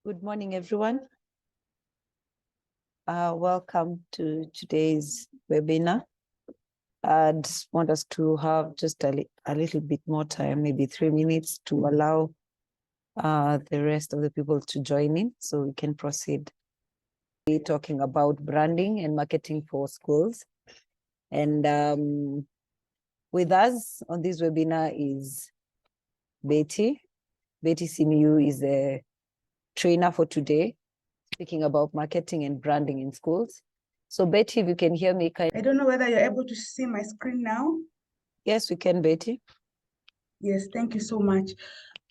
Good morning, everyone. Welcome to today's webinar. I just want us to have just a little bit more time, maybe 3 minutes, to allow the rest of the people to join in so we can proceed. We're talking about branding and marketing for schools. And with us on this webinar is Betty. Betty Simiyu is a trainer for today, speaking about marketing and branding in schools. So Betty, if you can hear me. I don't know whether you're able to see my screen now. Yes, we can, Betty. Yes, thank you so much.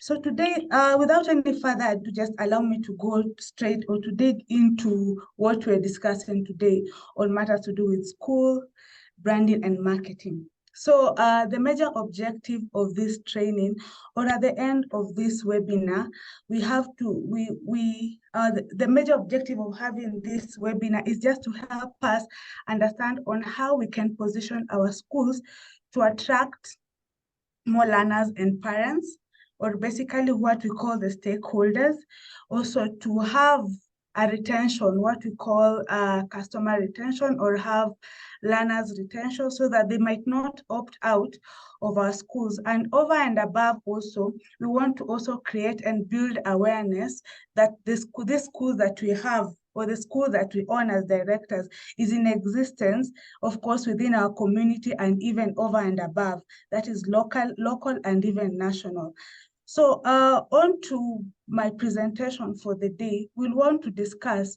So today, without any further ado, just allow me to go straight or to dig into what we're discussing today on matters to do with school, branding, and marketing. So the major objective of this training, or at the end of this webinar, we have to, the major objective of having this webinar is just to help us understand on how we can position our schools to attract more learners and parents, or basically what we call the stakeholders. Also to have a retention, what we call customer retention, or have learners retention, so that they might not opt out of our schools. And over and above also, we want to also create and build awareness that this school that we have, or the school that we own as directors, is in existence, of course, within our community and even over and above, that is local and even national. So on to my presentation for the day. We'll want to discuss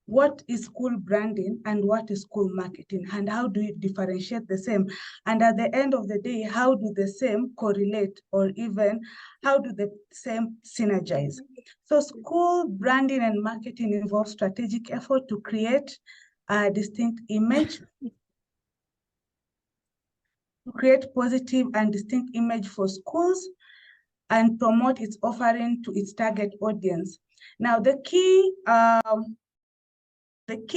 what is school branding and what is school marketing, and how do we differentiate the same? And at the end of the day, how do the same correlate, or even how do the same synergize? So school branding and marketing involves strategic effort to create a distinct image, to create positive and distinct image for schools, and promote its offering to its target audience. Now, the key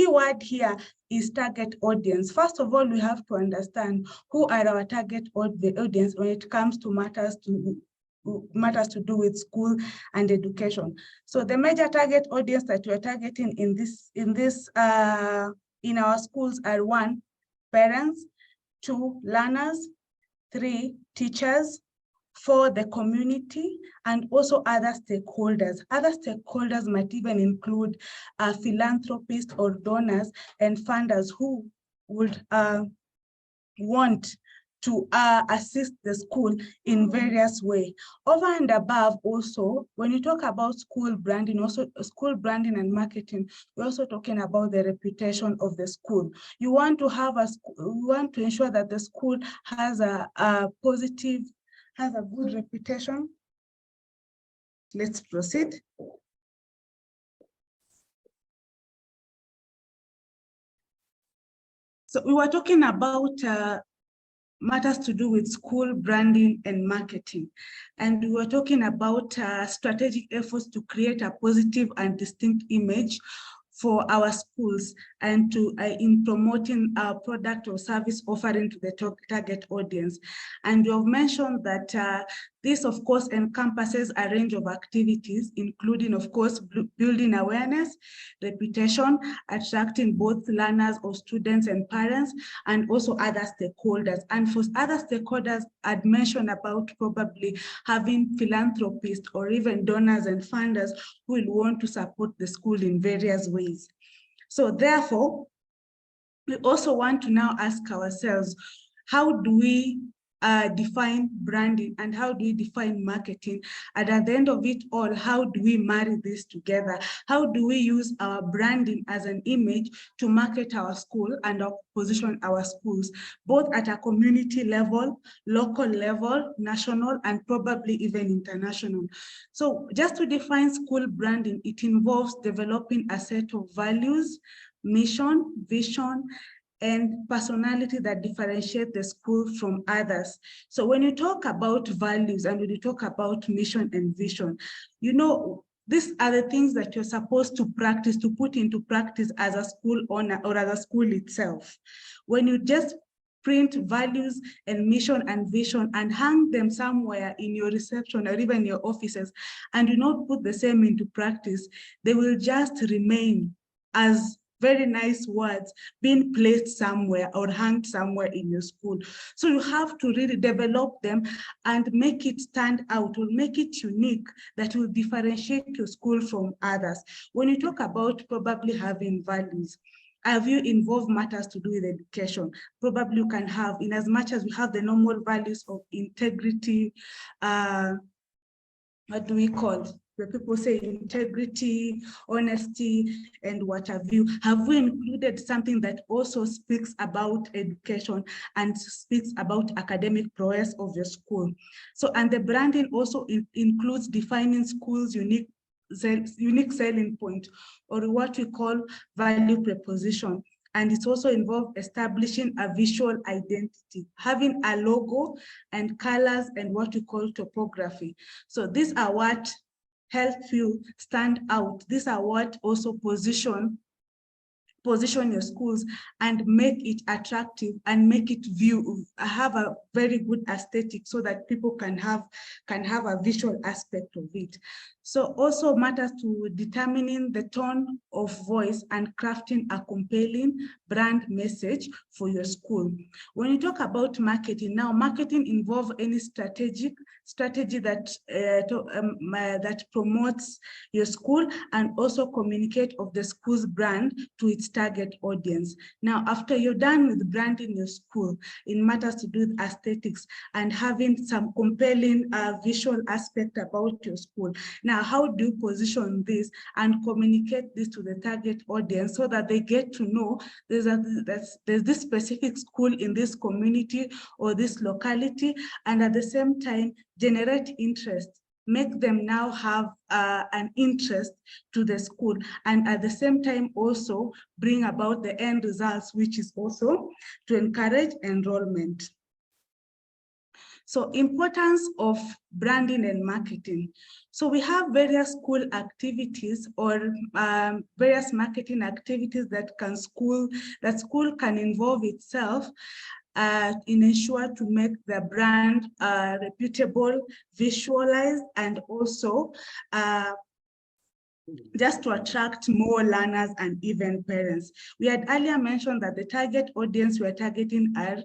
word here is target audience. First of all, we have to understand who are our target audience when it comes to matters to do with school and education. So the major target audience that we're targeting in our schools are: 1, parents; 2, learners; 3, teachers; 4, the community, and also other stakeholders. Other stakeholders might even include philanthropists or donors and funders who would want to assist the school in various ways. Over and above also, when you talk about school branding, also school branding and marketing, we're also talking about the reputation of the school. You want to have you want to ensure that the school has a good reputation. Let's proceed. So we were talking about matters to do with school branding and marketing. And we were talking about strategic efforts to create a positive and distinct image for our schools, and to in promoting our product or service offering to the target audience. And we have mentioned that this, of course, encompasses a range of activities, including, of course, building awareness, reputation, attracting both learners or students and parents, and also other stakeholders. And for other stakeholders, I'd mentioned about probably having philanthropists or even donors and funders who will want to support the school in various ways. So therefore, we also want to now ask ourselves, how do we define branding, and how do we define marketing? And at the end of it all, how do we marry this together? How do we use our branding as an image to market our school and position our schools, both at a community level, local level, national, and probably even international? So just to define school branding, it involves developing a set of values, mission, vision, and personality that differentiate the school from others. So when you talk about values and when you talk about mission and vision, you know, these are the things that you're supposed to practice, to put into practice as a school owner or as a school itself. When you just print values and mission and vision and hang them somewhere in your reception or even your offices, and do not put the same into practice, they will just remain as very nice words being placed somewhere or hanged somewhere in your school. So you have to really develop them and make it stand out or make it unique that will differentiate your school from others. When you talk about probably having values, have you involved matters to do with education? Probably you can have, in as much as we have the normal values of integrity, what do we call it? Where people say integrity, honesty, and what have you. Have we included something that also speaks about education and speaks about academic prowess of your school? So, and the branding also includes defining schools' unique selling point, or what we call value proposition. And it's also involved establishing a visual identity, having a logo and colors and what we call topography. So these are what help you stand out. These are what also position your schools and make it attractive and make it have a very good aesthetic so that people can have a visual aspect of it. So also matters to determining the tone of voice and crafting a compelling brand message for your school. When you talk about marketing, now marketing involves any strategy that that promotes your school and also communicate of the school's brand to its target audience. Now, after you're done with branding your school, it matters to do with aesthetics and having some compelling visual aspect about your school. Now, how do you position this and communicate this to the target audience so that they get to know there's this specific school in this community or this locality, and at the same time generate interest, make them now have an interest to the school, and at the same time also bring about the end results, which is also to encourage enrollment. So importance of branding and marketing. So we have various school activities or various marketing activities that school can involve itself in ensure to make the brand reputable, visualized, and also just to attract more learners and even parents. We had earlier mentioned that the target audience we're targeting are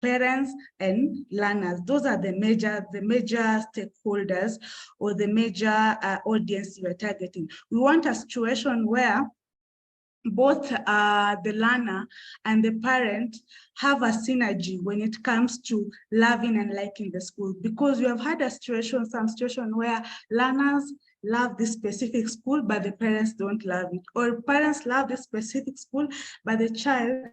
parents and learners. Those are the major stakeholders or the major audience we're targeting. We want a situation where both the learner and the parent have a synergy when it comes to loving and liking the school, because we have had some situation where learners love this specific school, but the parents don't love it, or parents love this specific school, but the child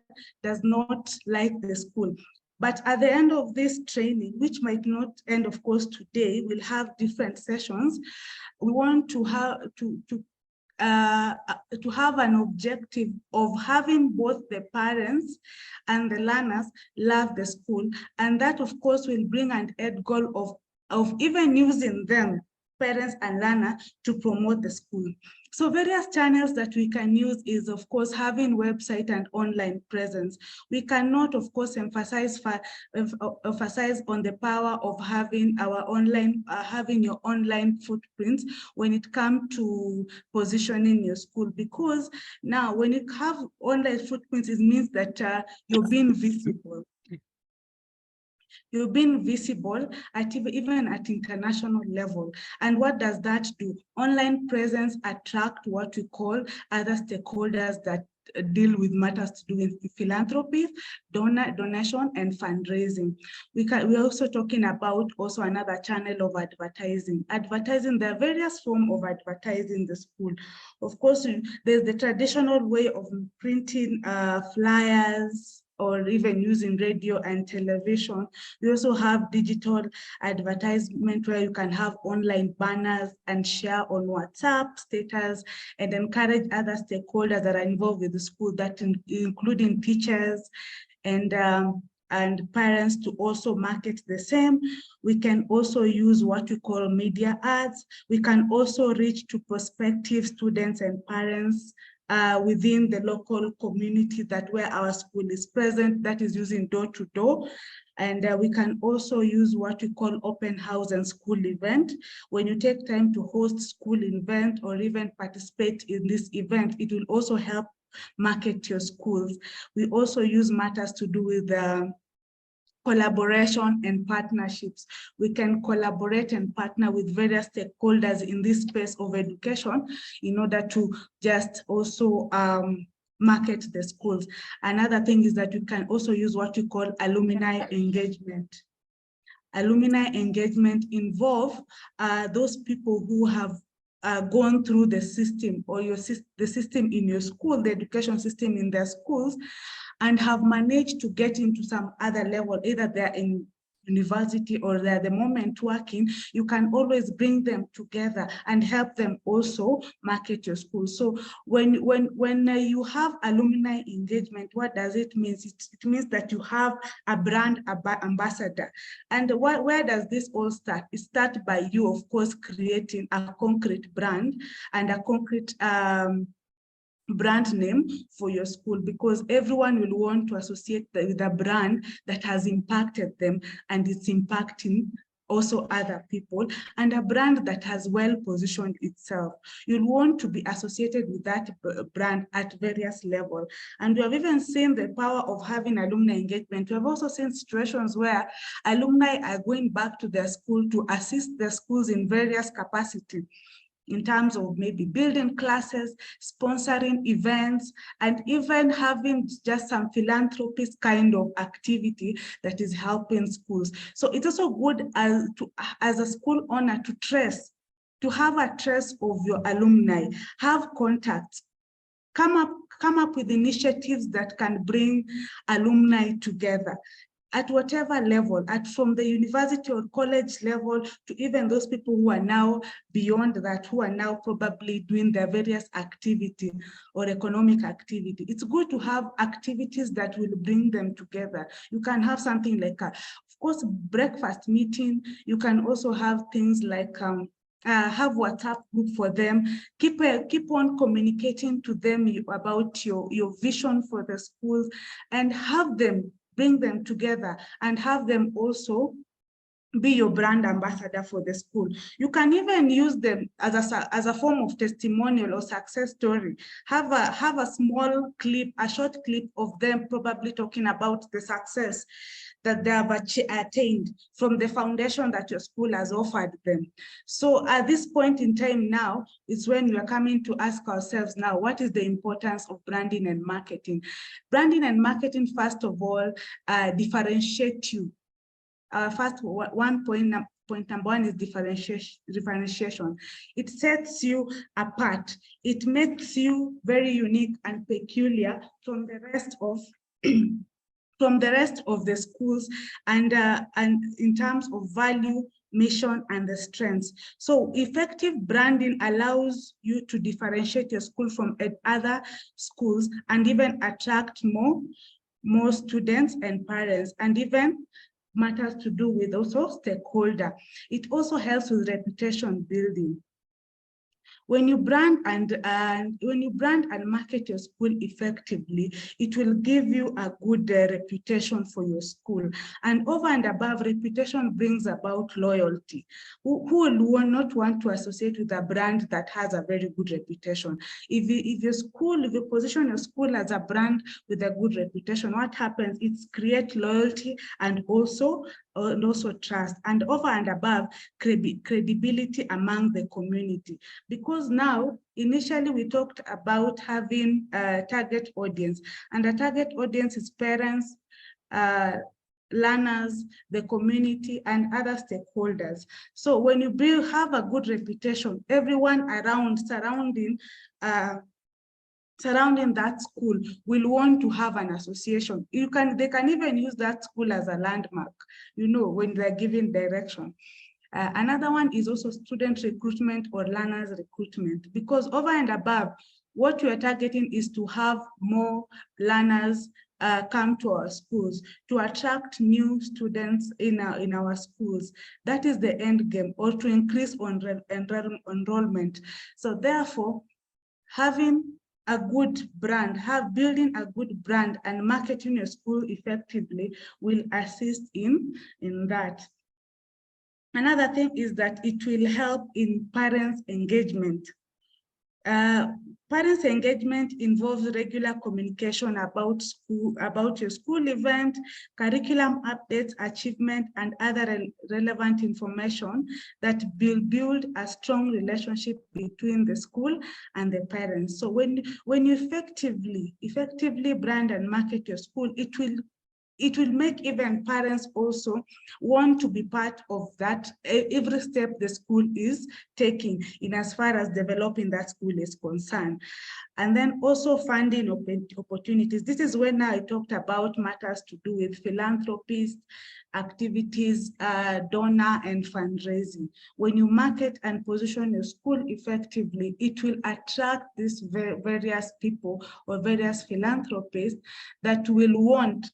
does not like the school. But at the end of this training, which might not end, of course, today, we'll have different sessions. We want to have an objective of having both the parents and the learners love the school. And that, of course, will bring an end goal of even using them, parents and learners, to promote the school. So various channels that we can use is, of course, having website and online presence. We cannot, of course, emphasize on the power of having your online footprints when it comes to positioning your school, because now when you have online footprints, it means that you're being visible. You've been visible even at international level. And what does that do? Online presence attract what we call other stakeholders that deal with matters to do with philanthropy, donation, and fundraising. We're also talking about also another channel of advertising. Advertising, there are various forms of advertising the school. Of course, there's the traditional way of printing flyers, or even using radio and television. We also have digital advertisement where you can have online banners and share on WhatsApp status and encourage other stakeholders that are involved with the school, that including teachers and parents, to also market the same. We can also use what we call media ads. We can also reach to prospective students and parents within the local community that where our school is present, that is using door-to-door. And we can also use what we call open house and school event. When you take time to host school event or even participate in this event, it will also help market your schools. We also use matters to do with collaboration and partnerships. We can collaborate and partner with various stakeholders in this space of education in order to just also market the schools. Another thing is that you can also use what we call alumni engagement. Alumni engagement involve those people who have gone through the system or the system in your school, the education system in their schools, and have managed to get into some other level, either they're in university or they're at the moment working. You can always bring them together and help them also market your school. So when you have alumni engagement, what does it mean? It means that you have a brand ambassador. And where does this all start? It starts by you, of course, creating a concrete brand and a concrete brand name for your school, because everyone will want to associate with a brand that has impacted them and it's impacting also other people, and a brand that has well positioned itself. You'll want to be associated with that brand at various levels. And we have even seen the power of having alumni engagement. We have also seen situations where alumni are going back to their school to assist their schools in various capacities, in terms of maybe building classes, sponsoring events, and even having just some philanthropist kind of activity that is helping schools. So it's also good as a school owner to have a trace of your alumni, have contacts, come up with initiatives that can bring alumni together at whatever level, from the university or college level to even those people who are now beyond that, who are now probably doing their various activity or economic activity. It's good to have activities that will bring them together. You can have something like, of course, breakfast meeting. You can also have things like have WhatsApp group for them. Keep on communicating to them about your vision for the schools, and have them bring them together and have them also be your brand ambassador for the school. You can even use them as a form of testimonial or success story. Have a small clip, a short clip of them probably talking about the success that they have attained from the foundation that your school has offered them. So at this point in time now is when we are coming to ask ourselves now, what is the importance of branding and marketing? Branding and marketing, first of all, differentiate you. First, point number one is differentiation. It sets you apart. It makes you very unique and peculiar from the rest of from the rest of the schools, and in terms of value, mission, and the strengths. So effective branding allows you to differentiate your school from other schools and even attract more students and parents, and even matters to do with also stakeholder. It also helps with reputation building. When you brand and market your school effectively, it will give you a good reputation for your school. And over and above, reputation brings about loyalty. Who will not want to associate with a brand that has a very good reputation? If you position your school as a brand with a good reputation, what happens? It creates loyalty and also trust, and over and above, credibility among the community. Because now, initially we talked about having a target audience, and the target audience is parents, learners, the community, and other stakeholders. So when you have a good reputation, everyone around surrounding that school will want to have an association. They can even use that school as a landmark, when they're giving direction. Another one is also student recruitment or learners recruitment, because over and above, what we are targeting is to have more learners come to our schools, to attract new students in our schools. That is the end game, or to increase enrollment. So therefore, having a good brand, building a good brand and marketing your school effectively will assist in that. Another thing is that it will help in parents' engagement. Parents' engagement involves regular communication about school, about your school event, curriculum updates, achievement, and other relevant information that will build a strong relationship between the school and the parents. So when you effectively brand and market your school, it will make even parents also want to be part of that, every step the school is taking in as far as developing that school is concerned. And then also funding opportunities. This is when I talked about matters to do with philanthropies, activities, donor and fundraising. When you market and position your school effectively, it will attract these various people or various philanthropists that will want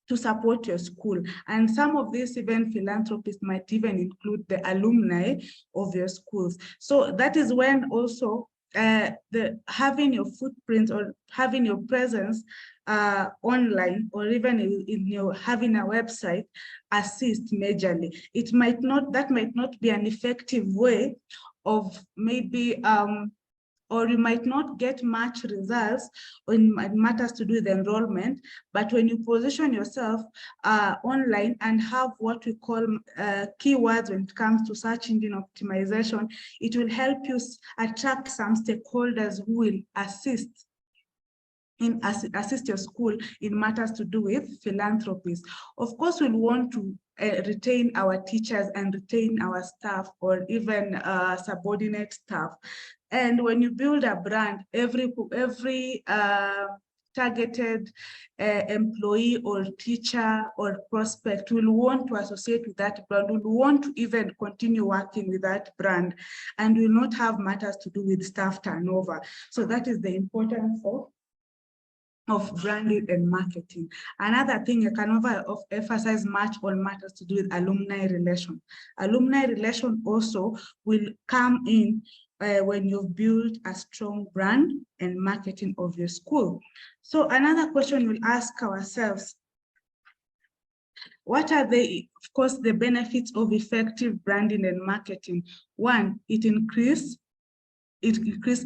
to support your school. And some of these even philanthropists might even include the alumni of your schools. So that is when also having your footprint or having your presence online, or even in your having a website, assist majorly. That might not be an effective way of maybe or you might not get much results in matters to do with enrollment, but when you position yourself online and have what we call keywords when it comes to search engine optimization, it will help you attract some stakeholders who will assist your school in matters to do with philanthropies. Of course, we'll want to retain our teachers and retain our staff, or even subordinate staff. And when you build a brand, every targeted employee or teacher or prospect will want to associate with that brand, will want to even continue working with that brand, and will not have matters to do with staff turnover. So that is the importance of branding and marketing. Another thing I can emphasize much on matters to do with alumni relation. Alumni relation also will come in when you've built a strong brand and marketing of your school. So another question we'll ask ourselves, what are of course, the benefits of effective branding and marketing? One, it increases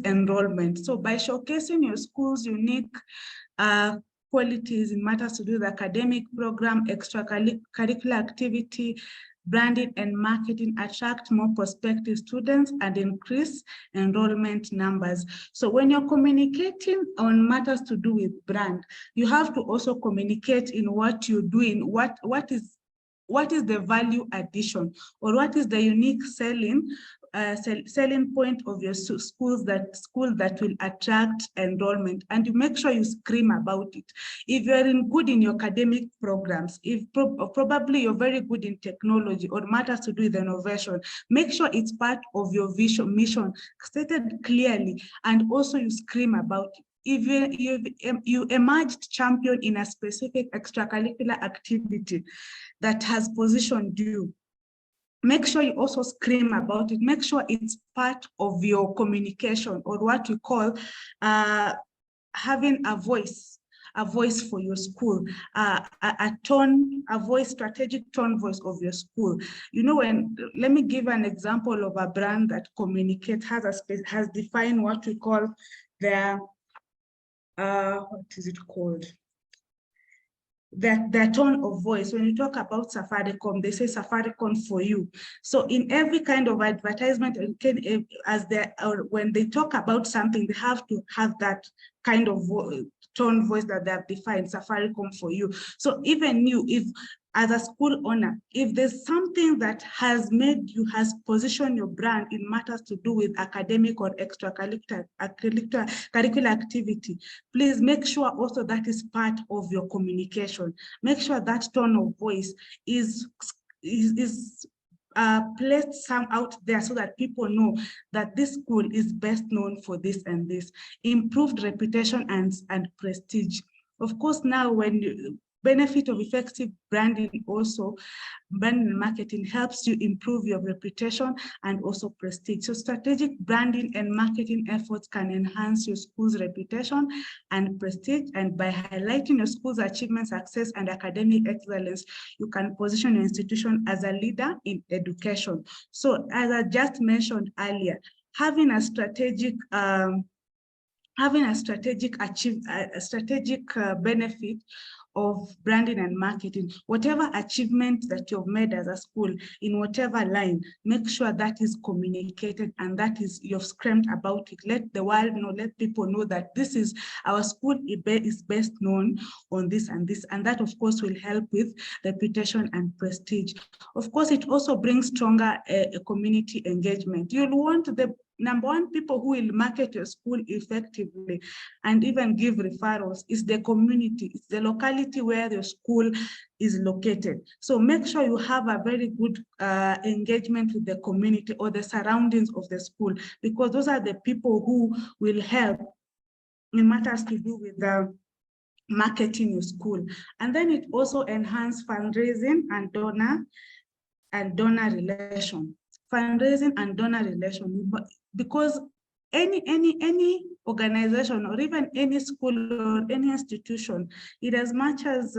enrollment. So by showcasing your school's unique qualities in matters to do with academic program, extracurricular activity, branding and marketing attract more prospective students and increase enrollment numbers. So when you're communicating on matters to do with brand, you have to also communicate in what you're doing, what is the value addition, or what is the unique selling point of your school that will attract enrollment, and you make sure you scream about it. If you're good in your academic programs, if probably you're very good in technology or matters to do with innovation, make sure it's part of your mission stated clearly, and also you scream about it. If you emerged champion in a specific extracurricular activity that has positioned you, make sure you also scream about it. Make sure it's part of your communication, or what we call having a voice for your school, a strategic tone voice of your school. You know, let me give an example of a brand that communicates, has defined what we call their, what is it called? Their tone of voice. When you talk about Safaricom, they say Safaricom for you. So in every kind of advertisement, when they talk about something, they have to have that kind of tone voice that they have defined, Safaricom for you. So even you, if as a school owner, if there's something that has positioned your brand in matters to do with academic or extracurricular activity, please make sure also that is part of your communication. Make sure that tone of voice is placed some out there, so that people know that this school is best known for this and this. Improved reputation and prestige. Of course, now when benefit of effective branding also, brand marketing helps you improve your reputation and also prestige. So strategic branding and marketing efforts can enhance your school's reputation and prestige. And by highlighting your school's achievements, success, and academic excellence, you can position your institution as a leader in education. So as I just mentioned earlier, having a strategic benefit of branding and marketing, whatever achievement that you've made as a school in whatever line, make sure that is communicated and that is you've screamed about it. Let the world know, let people know that this is our school is best known on this and this, and that of course will help with reputation and prestige. Of course, it also brings stronger community engagement. You'll want the number one people who will market your school effectively and even give referrals is the community, it's the locality where your school is located. So make sure you have a very good engagement with the community or the surroundings of the school, because those are the people who will help in matters to do with the marketing your school. And then it also enhances fundraising and donor relation. Fundraising and donor relation, because any organization or even any school or any institution, in as much as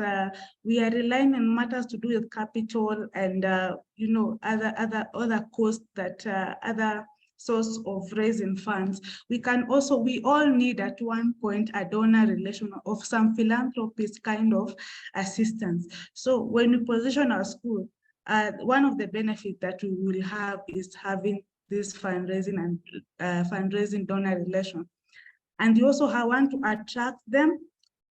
we are relying on matters to do with capital and other costs that other source of raising funds, we all need at one point a donor relation of some philanthropist kind of assistance. So when we position our school, one of the benefits that we will have is having this fundraising and fundraising donor relation. And you also want to attract them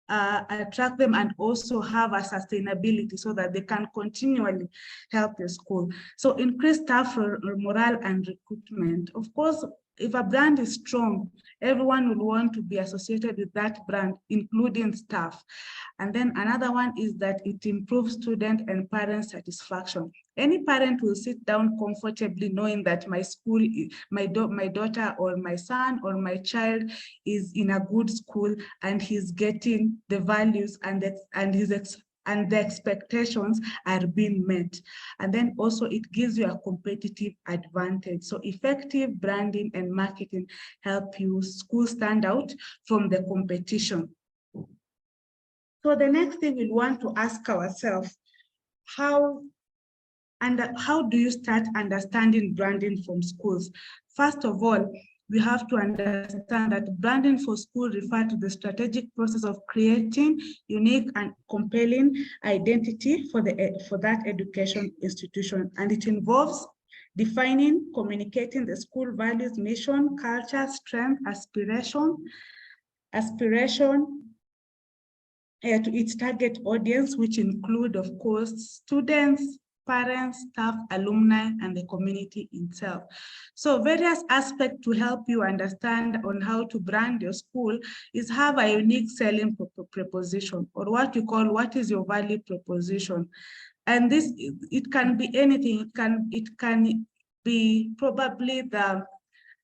and also have a sustainability so that they can continually help the school. So increase staff morale and recruitment. Of course, if a brand is strong, everyone will want to be associated with that brand, including staff. And then another one is that it improves student and parent satisfaction. Any parent will sit down comfortably knowing that my school, my daughter or my son or my child is in a good school and he's getting the values and the expectations are being met. And then also it gives you a competitive advantage. So effective branding and marketing help you school stand out from the competition. So the next thing we want to ask ourselves, how do you start understanding branding from schools? First of all, we have to understand that branding for school refers to the strategic process of creating unique and compelling identity for that education institution. And it involves defining, communicating the school values, mission, culture, strength, aspiration to its target audience, which include, of course, students, parents, staff, alumni, and the community itself. So various aspects to help you understand on how to brand your school is have a unique selling proposition, or what you call, what is your value proposition? And this, it can be anything. It can be probably the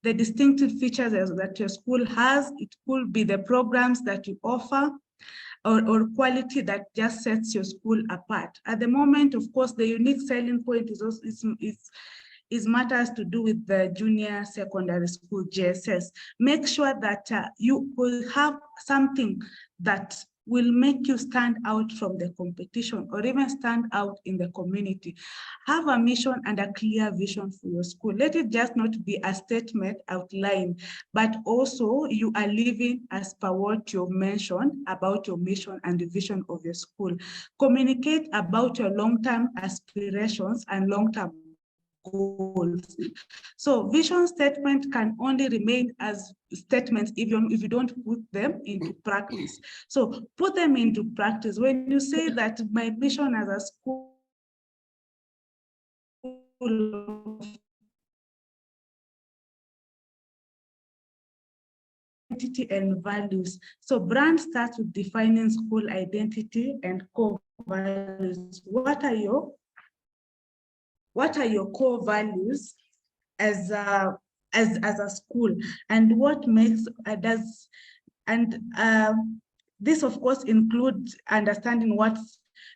distinctive features that your school has. It could be the programs that you offer, or quality that just sets your school apart. At the moment, of course, the unique selling point is matters to do with the junior secondary school, JSS. Make sure that you will have something that will make you stand out from the competition or even stand out in the community. Have a mission and a clear vision for your school. Let it just not be a statement outlined, but also you are living as per what you've mentioned about your mission and the vision of your school. Communicate about your long-term aspirations and long-term goals. So vision statement can only remain as statements if you don't put them into practice. So put them into practice. When you say that my mission as a school identity and values. So brand starts with defining school identity and core values. What are your core values as a school, and what makes This, of course, includes understanding what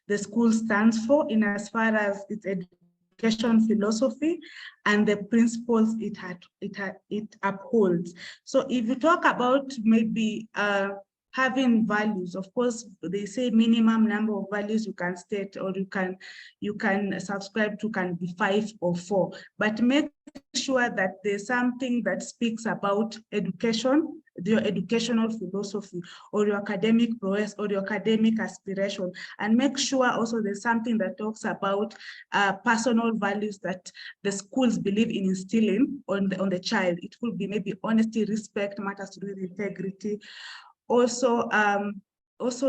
the school stands for in as far as its education philosophy and the principles it upholds. So if you talk about maybe having values, of course, they say minimum number of values you can state or you can subscribe to can be 5 or 4, but make sure that there's something that speaks about education, your educational philosophy, or your academic prowess, or your academic aspiration, and make sure also there's something that talks about personal values that the schools believe in instilling on the child. It could be maybe honesty, respect, matters to do with integrity. Also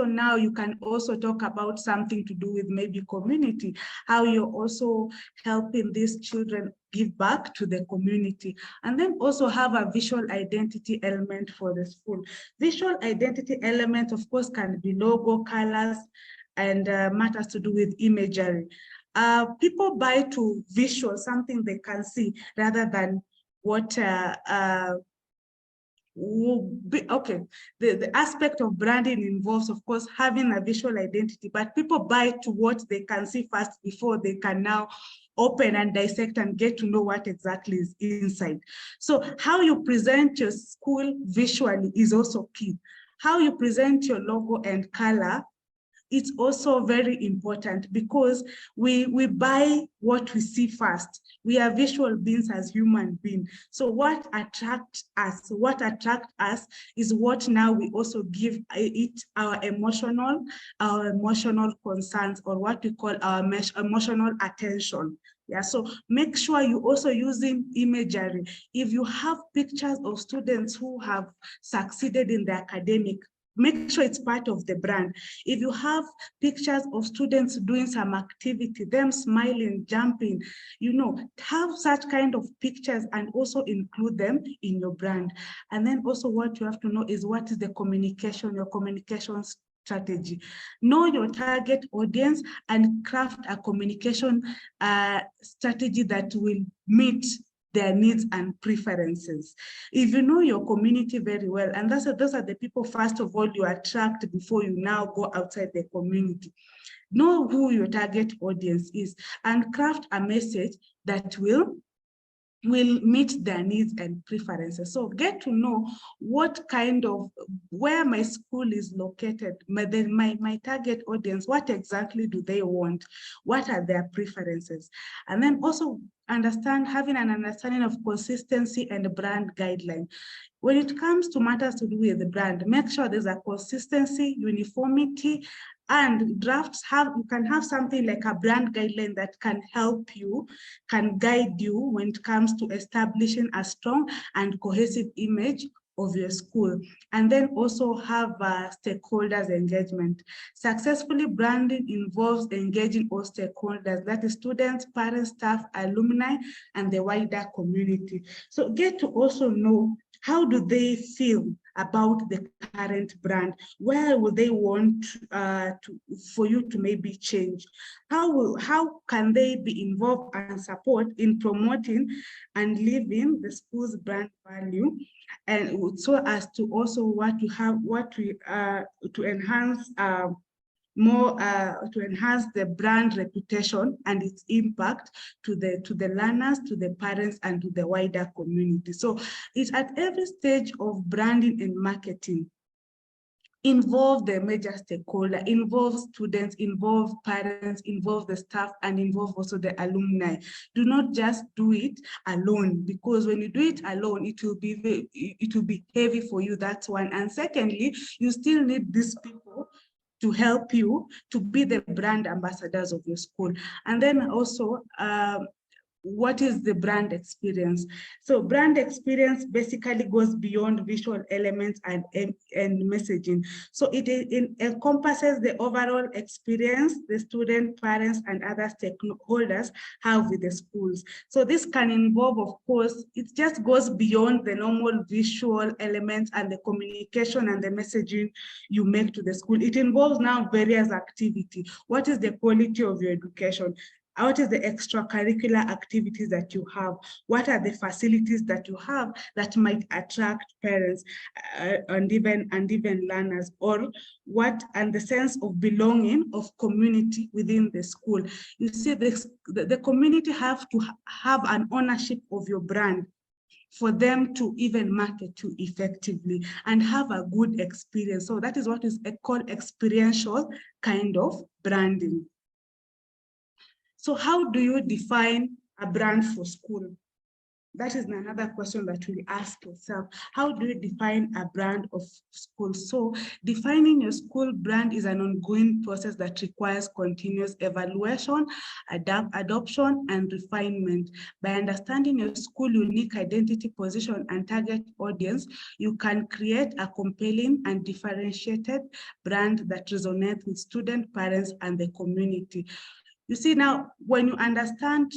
now you can also talk about something to do with maybe community, how you're also helping these children give back to the community, and then also have a visual identity element for the school. Visual identity element, of course, can be logo, colors, and matters to do with imagery. People buy to visual, something they can see, rather than what okay, the aspect of branding involves, of course, having a visual identity, but people buy to what they can see first before they can now open and dissect and get to know what exactly is inside. So how you present your school visually is also key. How you present your logo and color, it's also very important, because we buy what we see first. We are visual beings as human beings. So what attracts us is what now we also give it our emotional concerns, or what we call our emotional attention. Yeah, so make sure you also using imagery. If you have pictures of students who have succeeded in the academic, make sure it's part of the brand. If you have pictures of students doing some activity, them smiling, jumping, have such kind of pictures and also include them in your brand. And then also what you have to know is what is the communication, your communication strategy. Know your target audience and craft a communication strategy that will meet their needs and preferences. If you know your community very well, and those are the people, first of all, you attract before you now go outside the community. Know who your target audience is and craft a message that will meet their needs and preferences. So get to know where my school is located, my target audience, what exactly do they want? What are their preferences? And then also having an understanding of consistency and brand guideline. When it comes to matters to do with the brand, make sure there's a consistency, uniformity, and you can have something like a brand guideline that can help you, can guide you when it comes to establishing a strong and cohesive image of your school. And then also have stakeholders engagement. Successfully branding involves engaging all stakeholders, that is students, parents, staff, alumni, and the wider community. So get to also know, how do they feel about the current brand? Where would they want for you to maybe change? How can they be involved and support in promoting and living the school's brand value, and so as to also to enhance to enhance the brand reputation and its impact to the learners, to the parents, and to the wider community. So it's at every stage of branding and marketing. Involve the major stakeholder, involve students, involve parents, involve the staff, and involve also the alumni. Do not just do it alone, because when you do it alone, it will be heavy for you. That's one. And secondly, you still need these people to help you to be the brand ambassadors of your school. And then also, what is the brand experience? So brand experience basically goes beyond visual elements and messaging. So it encompasses the overall experience the student, parents, and other stakeholders have with the schools. So this can involve, of course, it just goes beyond the normal visual elements and the communication and the messaging you make to the school. It involves now various activity. What is the quality of your education? what is the extracurricular activities that you have? What are the facilities that you have that might attract parents and even learners? Or what, and the sense of belonging, of community within the school. You see, the community have to have an ownership of your brand for them to even market you effectively and have a good experience. So that is what is called experiential kind of branding. So how do you define a brand for school? That is another question that we ask yourself. How do you define a brand of school? So defining your school brand is an ongoing process that requires continuous evaluation, adoption, and refinement. By understanding your school unique identity, position, and target audience, you can create a compelling and differentiated brand that resonates with students, parents, and the community. You see, now, when you understand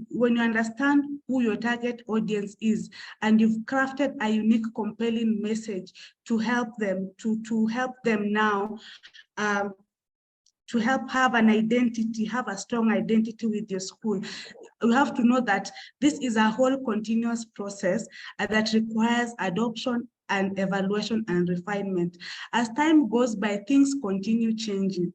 when you understand who your target audience is, and you've crafted a unique, compelling message to help them, to help them now, to help have an identity, have a strong identity with your school. You have to know that this is a whole continuous process that requires adoption and evaluation and refinement. As time goes by, things continue changing.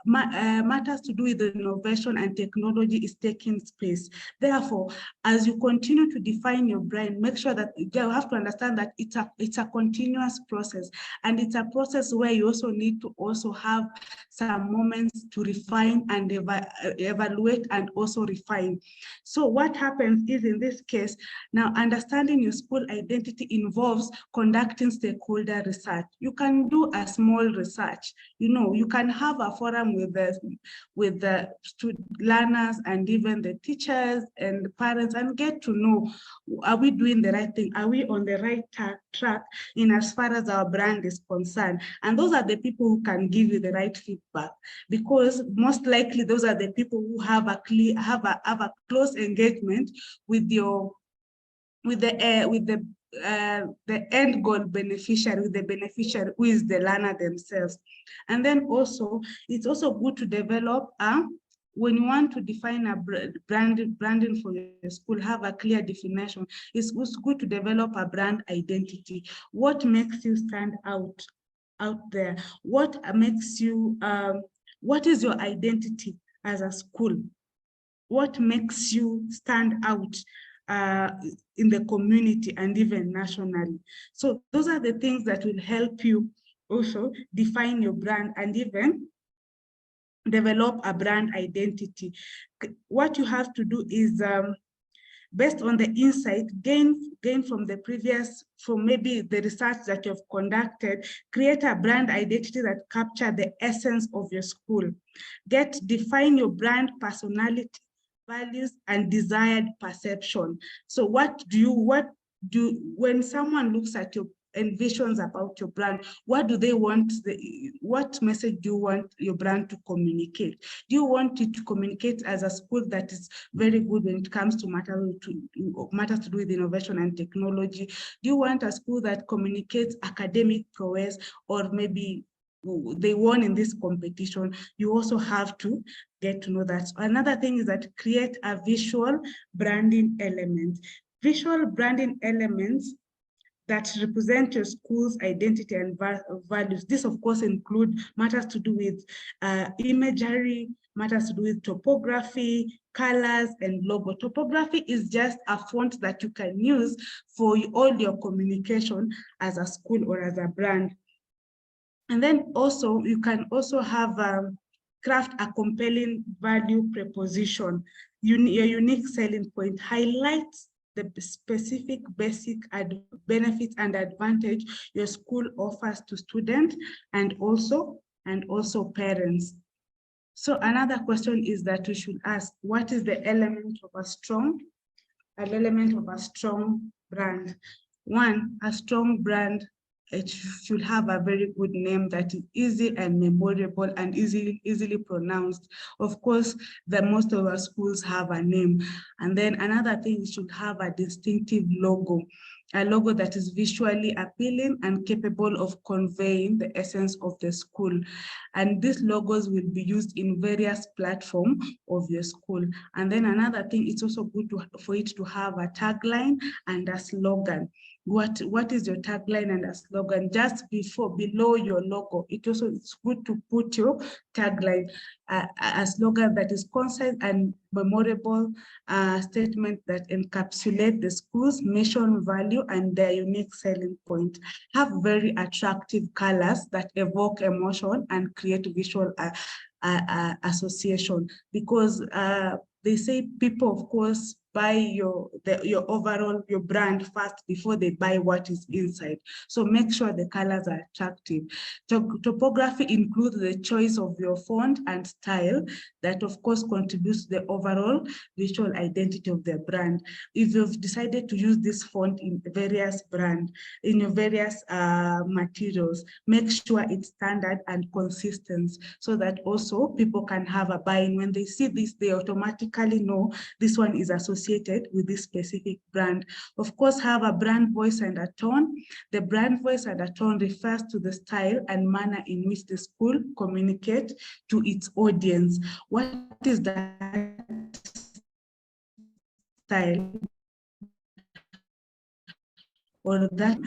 Matters to do with innovation and technology is taking space. Therefore, as you continue to define your brand, make sure that you have to understand that it's a continuous process, and it's a process where you also need to also have some moments to refine and evaluate and also refine. So what happens is, in this case, now understanding your school identity involves conducting stakeholder research. You can do a small research. You can have a forum with the learners and even the teachers and the parents, and get to know, are we doing the right thing? Are we on the right track in as far as our brand is concerned? And those are the people who can give you the right feedback, because most likely those are the people who have a close engagement with the end goal beneficiary, with the beneficiary who is the learner themselves. And then also, it's also good to develop when you want to define a branding for your school, have a clear definition. It's good to develop a brand identity. What makes you stand out there? What makes you, what is your identity as a school? What makes you stand out in the community and even nationally? So those are the things that will help you also define your brand and even develop a brand identity. What you have to do is, based on the insight gain from maybe the research that you've conducted, create a brand identity that captures the essence of your school. Define your brand personality, values, and desired perception. So when someone looks at your envisions about your brand, what do they want? What message do you want your brand to communicate? Do you want it to communicate as a school that is very good when it comes to matters to do with innovation and technology? Do you want a school that communicates academic prowess, or maybe they won in this competition? You also have to get to know that. Another thing is that create a visual branding element. Visual branding elements that represent your school's identity and values. This, of course, include matters to do with imagery, matters to do with topography, colors, and logo. Topography is just a font that you can use for all your communication as a school or as a brand. And then also, you can also have craft a compelling value proposition. Your unique selling point highlights the specific basic benefits and advantage your school offers to students and also parents. So another question is that we should ask, what is the element of a strong brand? One, a strong brand, it should have a very good name that is easy and memorable and easily pronounced. Of course, most of our schools have a name. And then another thing, it should have a distinctive logo. a logo that is visually appealing and capable of conveying the essence of the school. And these logos will be used in various platforms of your school. And then another thing, it's also good for it to have a tagline and a slogan. What is your tagline and a slogan? Just below your logo, it's good to put your tagline, a slogan that is concise and memorable, statement that encapsulate the school's mission, value, and their unique selling point. Have very attractive colors that evoke emotion and create visual association, because they say people, of course, buy your overall, your brand first before they buy what is inside. So make sure the colors are attractive. Topography includes the choice of your font and style that, of course, contributes to the overall visual identity of the brand. If you've decided to use this font in various in your various materials, make sure it's standard and consistent, so that also people can have a buy-in. When they see this, they automatically know this one is associated with this specific brand. Of course, have a brand voice and a tone. The brand voice and a tone refers to the style and manner in which the school communicates to its audience. What is that style or that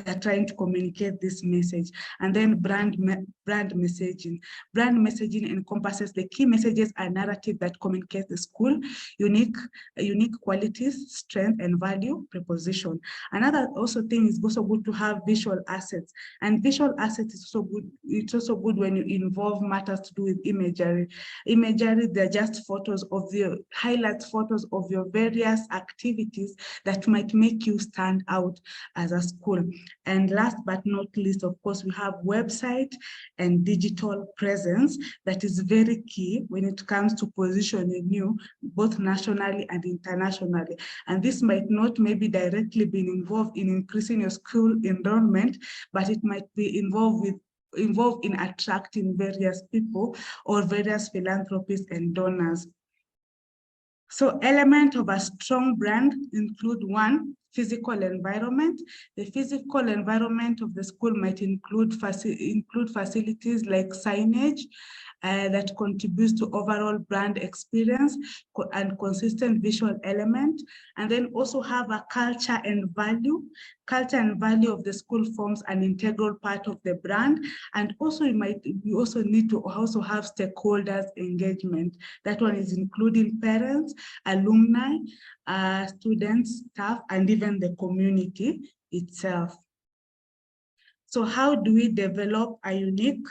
are trying to communicate this message? And then brand messaging. Brand messaging encompasses the key messages and narrative that communicate the school unique qualities, strength, and value proposition. Another also thing is also good to have visual assets, and visual assets is also good. It's also good when you involve matters to do with imagery. They're just photos of highlights photos of your various activities that might make you stand out as a school. And last but not least, of course, we have website and digital presence that is very key when it comes to positioning you both nationally and internationally. And this might not maybe directly be involved in increasing your school enrollment, but it might be involved in attracting various people or various philanthropists and donors. So elements of a strong brand include: one, physical environment. The physical environment of the school might include facilities like signage that contributes to overall brand experience and consistent visual element. And then also have a culture and value. Culture and value of the school forms an integral part of the brand. And also you also need to also have stakeholders engagement. That one is including parents, alumni, students, staff, and even the community itself. So how do we develop a unique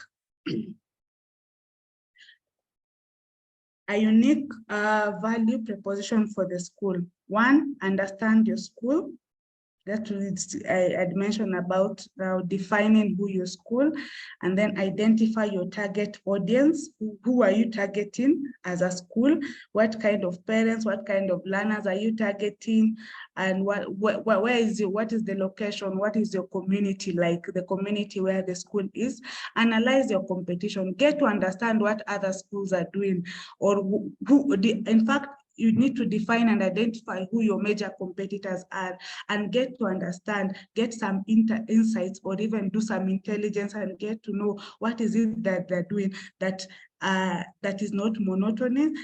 value proposition for the school? One, understand your school. That I had mentioned about defining who your school, and then identify your target audience. Who are you targeting as a school? What kind of parents, what kind of learners are you targeting? And what is the location? What is your community like, the community where the school is? Analyze your competition. Get to understand what other schools are doing, or in fact, you need to define and identify who your major competitors are, and get to understand, get some insights, or even do some intelligence and get to know what is it that they're doing that is not monotonous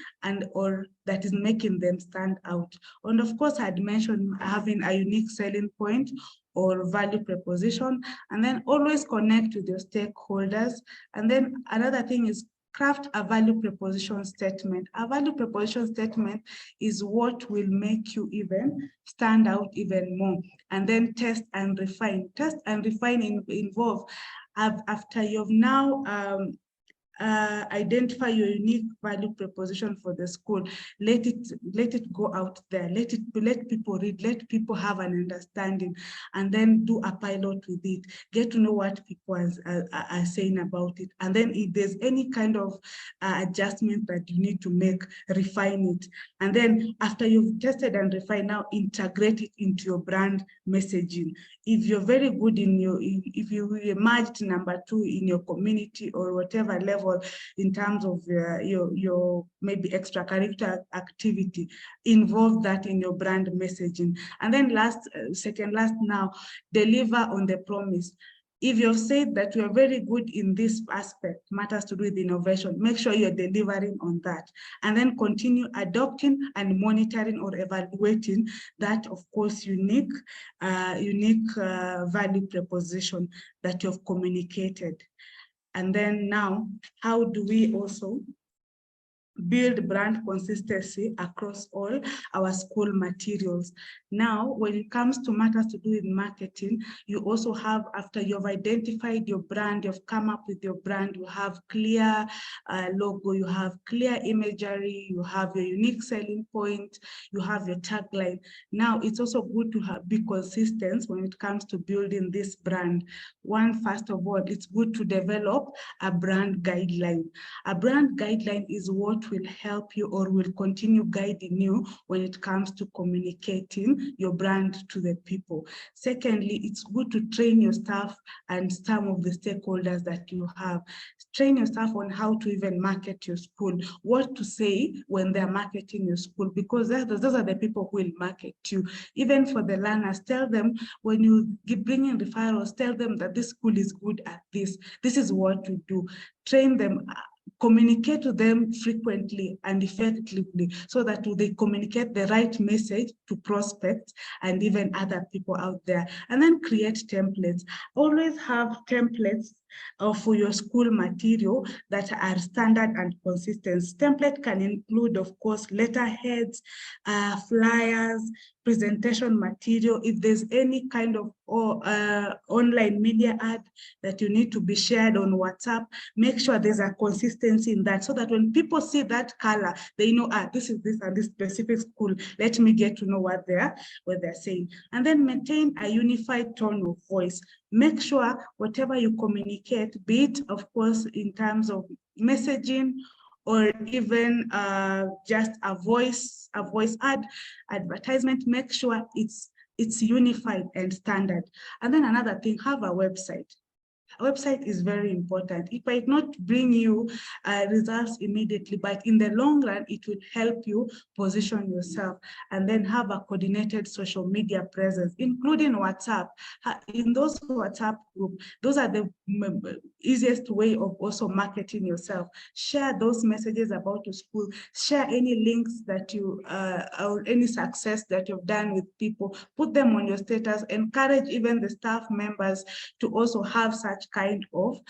or that is making them stand out. And of course, I'd mentioned having a unique selling point or value proposition, and then always connect with your stakeholders. And then another thing is craft a value proposition statement. A value proposition statement is what will make you even stand out even more. And then test and refine. Test and refine involve after you've now identify your unique value proposition for the school. Let it go out there. Let people read. Let people have an understanding, and then do a pilot with it. Get to know what people are saying about it, and then if there's any kind of adjustment that you need to make, refine it. And then after you've tested and refined, now integrate it into your brand messaging. If you're very good if you emerged number 2 in your community or whatever level level in terms of your maybe extracurricular activity. Involve that in your brand messaging. And then second last now, deliver on the promise. If you've said that you are very good in this aspect, matters to do with innovation, make sure you're delivering on that. And then continue adopting and monitoring or evaluating that, of course, unique value proposition that you've communicated. And then now, how do we also build brand consistency across all our school materials? Now, when it comes to matters to do with marketing, you also have, after you've identified your brand, you've come up with your brand, you have clear logo, you have clear imagery, you have your unique selling point, you have your tagline. Now, it's also good to be consistent when it comes to building this brand. First of all, it's good to develop a brand guideline. A brand guideline is what will help you or will continue guiding you when it comes to communicating your brand to the people. Secondly, it's good to train your staff and some of the stakeholders that you have. Train your staff on how to even market your school, what to say when they're marketing your school, because those are the people who will market you. Even for the learners, tell them when you bring in referrals, tell them that this school is good at this. This is what to do. Train them. Communicate to them frequently and effectively so that they communicate the right message to prospects and even other people out there. And then create templates. Always have templates for your school material that are standard and consistent. Template can include, of course, letterheads, flyers, presentation material. If there's any kind of online media ad that you need to be shared on WhatsApp, make sure there's a consistency in that so that when people see that color, they know, this is this and this specific school. Let me get to know what they're saying. And then maintain a unified tone of voice. Make sure whatever you communicate, be it, of course, in terms of messaging or even just a voice ad advertisement, make sure it's unified and standard. And then another thing, have a website. A website is very important. It might not bring you results immediately, but in the long run, it will help you position yourself. And then have a coordinated social media presence, including WhatsApp. In those WhatsApp groups, those are the easiest way of also marketing yourself. Share those messages about your school. Share any links that you, or any success that you've done with people. Put them on your status. Encourage even the staff members to also have such kind of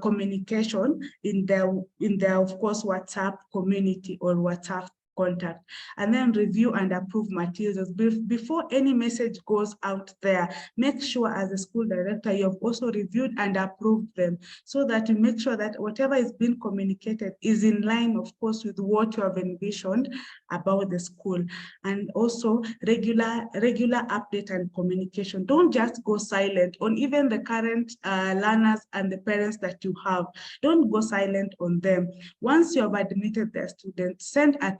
communication in their, of course, WhatsApp community or WhatsApp contact. And then review and approve materials. Before any message goes out there, make sure as a school director, you have also reviewed and approved them so that you make sure that whatever is being communicated is in line, of course, with what you have envisioned about the school. And also regular update and communication. Don't just go silent on even the current learners and the parents that you have. Don't go silent on them. Once you have admitted their students, send a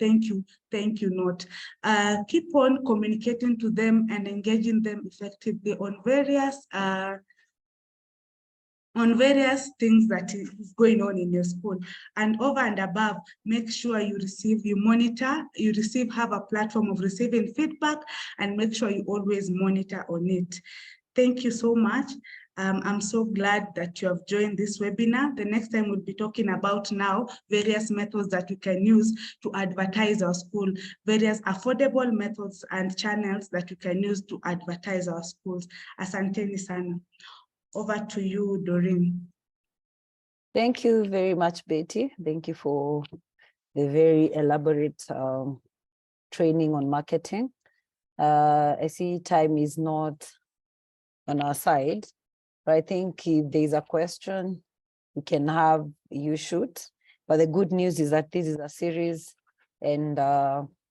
thank you note. Keep on communicating to them and engaging them effectively on various things that is going on in your school. And over and above, make sure you have a platform of receiving feedback, and make sure you always monitor on it. Thank you so much. I'm so glad that you have joined this webinar. The next time we'll be talking about now various methods that we can use to advertise our school, various affordable methods and channels that we can use to advertise our schools. Asanteni sana. Over to you, Doreen. Thank you very much, Betty. Thank you for the very elaborate training on marketing. I see time is not on our side, but I think if there's a question, we can have you shoot. But the good news is that this is a series, and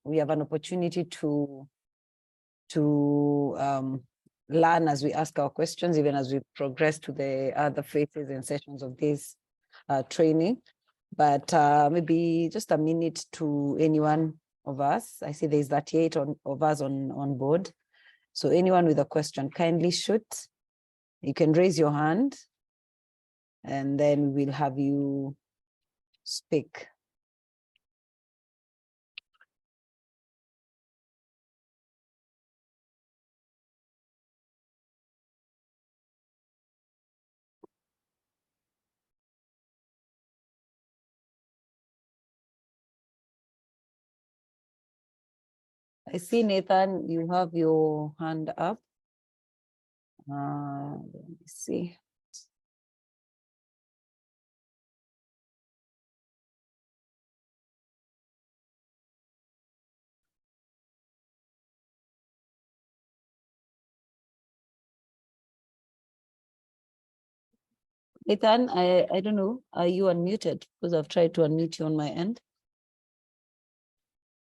we have an opportunity to learn as we ask our questions, even as we progress to the other phases and sessions of this training. But maybe just a minute to anyone of us. I see there's 38 of us on board. So anyone with a question, kindly shoot. You can raise your hand and then we'll have you speak. I see, Nathan, you have your hand up. Let me see. Nathan, I don't know, are you unmuted? Because I've tried to unmute you on my end.